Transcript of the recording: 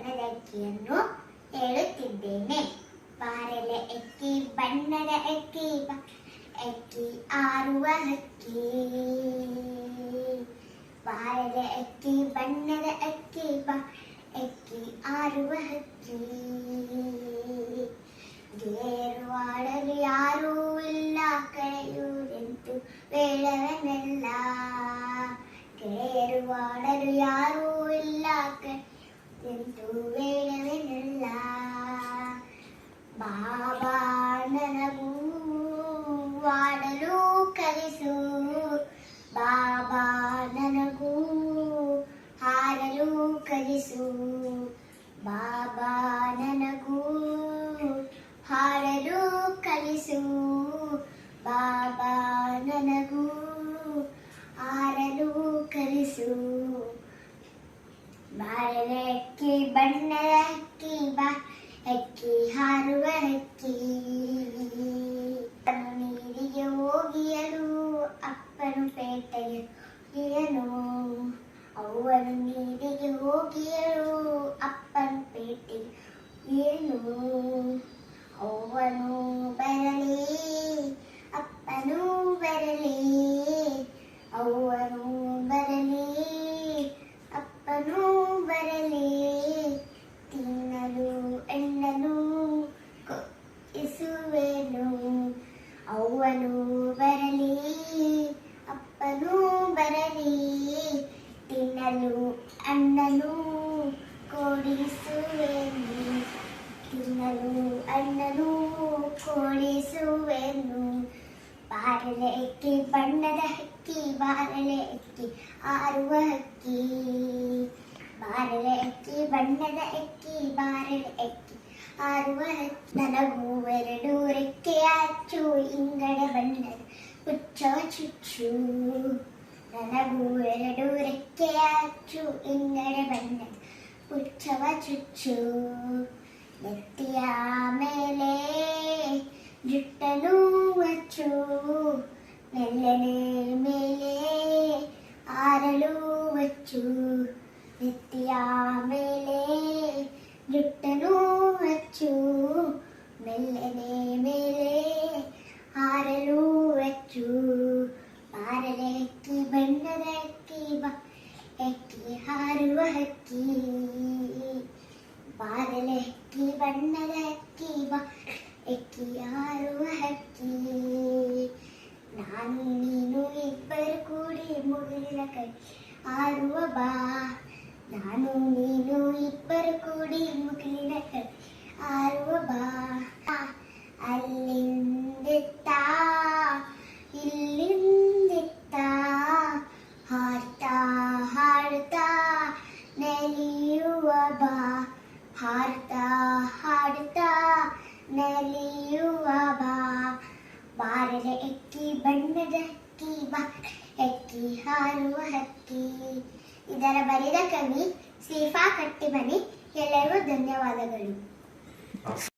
ಬಣ್ಣದ ಅಕ್ಕಿಯನ್ನು ಹೇಳುತ್ತಿದ್ದೇನೆ. ಬಾರಲೆ ಅಕ್ಕಿ ಬಣ್ಣದ ಅಕ್ಕಿ ಬಾ, ಅಕ್ಕಿ ಆರುವ ಹಕ್ಕಿ. ಬಾರಲೆ ಅಕ್ಕಿ ಬಣ್ಣದ ಅಕ್ಕಿ ಬಾ, ಅಕ್ಕಿ ಆರುವ ಹಕ್ಕಿ. ಗೇರು ಆಡಲು ಯಾರೂ ಇಲ್ಲ, ಕಳೆಯುವುದೆಂತು ಬೇಡವನೆಲ್ಲ. ಗೇರು ಆಡಲು ಯಾರೂ ಇಲ್ಲ, ಕಳೆಯುವುದೆಂತು ಬೇಡವನೆಲ್ಲ. ಬಾಬಾ ನನಗೂ ಆಡಲು ಕಲಿಸು, ಬಾಬಾ ನನಗೂ ಹಾರಲು ಕಲಿಸು. ಬಾಬಾ ನನಗೂ ಹಾಡಲು ಕಲಿಸು, ಬಾಬಾ ನನಗೂ ಹಾರಲು ಕಲಿಸು. ಬಾರಲೆ ಅಕ್ಕಿ ಬಣ್ಣದ ಅಕ್ಕಿ ಬಾ, ಅಕ್ಕಿ ಹಾರುವ ಹಕ್ಕಿ. ನೀರಿಗೆ ಹೋಗಿಯಲು ಅಪ್ಪನು ಪೇಟೆಗೆ ಹೋಗಿಯನು. ಅವನು ನೀರಿಗೆ ಹೋಗಿಯಲು ಅಪ್ಪನು ಪೇಟೆಗೆ ಹೋಗಿಯನು. ಅವನು ಬರಲಿ ಅಪ್ಪನು ಬರಲಿ, ಅವನು ಬರಲಿ ಅಪ್ಪನು ಬರಲಿ. ತಿನ್ನಲು ಹಣ್ಣನು ಕೊಡಿಸುವೆನು. ಅವನು ಬರಲಿ ಅಪ್ಪನು ಬರಲಿ, ತಿನ್ನಲು ಹಣ್ಣನು ಕೊಡಿಸುವೆನು. ತಿನ್ನಲು ಹಣ್ಣನು ಕೊಡಿಸುವೆನು. ಬಾರಲೆ ಅಕ್ಕಿ ಬಣ್ಣದ ಹಕ್ಕಿ, ಬಾರಲೆ ಅಕ್ಕಿ ಹಾರುವ ಹಕ್ಕಿ. ಬಾರಲೆ ಅಕ್ಕಿ ಬಣ್ಣದ ಅಕ್ಕಿ, ಬಾರಲೆ ಅಕ್ಕಿ ಹಾರುವ ಹಕ್ಕಿ. ನನಗೂ ಎರಡು ರೆಕ್ಕೆಯ ಅಚ್ಚು, ಇಂಗಡೆ ಬಣ್ಣದ ಪುಚ್ಚವ ಚುಚ್ಚು. ನನಗೂ ಎರಡು ರೆಕ್ಕೆಯ ಅಚ್ಚು, ಇಂಗಡೆ ಬಣ್ಣದ ಪುಚ್ಚವ ಚುಚ್ಚು. ನೆತ್ತಿಯ ಮೇಲೆ ಜುಟ್ಟನು ಹಚ್ಚು, ಮೆಲ್ಲನೆ ಮೇಲೆ ಹಾರಲು ಹಚ್ಚು. ನೆತ್ತಿಯ ಮೇಲೆ ಜುಟ್ಟನು ಹಚ್ಚು, ಮೆಲ್ಲನೆ ಮೇಲೆ ಹಾರಲು ಹಚ್ಚು. ಬಾರಲೆ ಅಕ್ಕಿ ಬಣ್ಣದ ಅಕ್ಕಿ ಬಾ, ಅಕ್ಕಿ ಹಾರುವ ಹಕ್ಕಿ. ಬಾರಲೆ ಅಕ್ಕಿ ಬಣ್ಣದ ಅಕ್ಕಿ ಬಾ, ಅಕ್ಕಿ ಹಾರುವ ಹಕ್ಕಿ. ನಾನು ನೀನು ಇಬ್ಬರು ಕೂಡಿ ಮುಗಿಲಿನ ಕೈ ಹಾರುವ ಬಾ. ನಾನು ನೀನು ಇಬ್ಬರು ಕೂಡಿ ಮುಗಿಲಿನ ಕೈ ಹಾರುವ ಬಾ. ಅಲ್ಲಿಂದಿತ್ತ ಇಲ್ಲಿಂದಿತ್ತ ಹಾಡ್ತಾ ಹಾಡುತ್ತಾ ನಲಿಯುವ ಬಾ. ಹಾಡ್ತಾ ಹಾಡುತ್ತಾ ನಲಿಯುವ ಬಾ. ಬಾರಲೆ ಅಕ್ಕಿ ಬಣ್ಣದ ಅಕ್ಕಿ ಬಾ, ಅಕ್ಕಿ ಹಾರುವ ಹಕ್ಕಿ. ಇದರ ಬರೆದ ಕವಿ ಶ್ರೀಫಾ ಕಟ್ಟಿಮನಿ. ಎಲ್ಲರಿಗೂ ಧನ್ಯವಾದಗಳು.